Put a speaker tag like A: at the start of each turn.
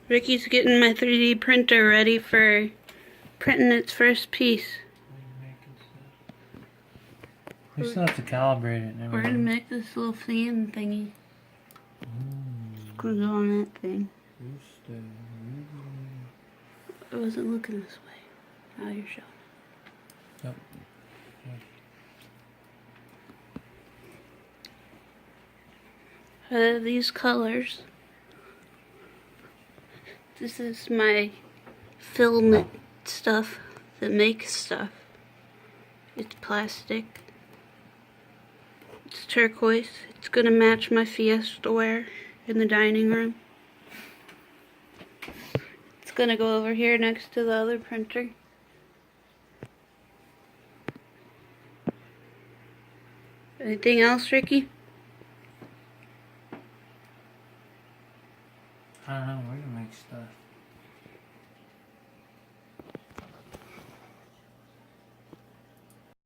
A: Ricky's getting my 3D printer ready for printing its first piece.
B: We still have to calibrate it.
A: We're gonna make this little fan thingy. It's gonna go on that thing. I wasn't looking this way. Now you're showing.
B: Yep.
A: These colors. This is my filament stuff that makes stuff. It's plastic. It's turquoise. It's gonna match my Fiesta ware in the dining room. It's gonna go over here next to the other printer. Anything else, Ricky?
B: I don't know, we're gonna make stuff.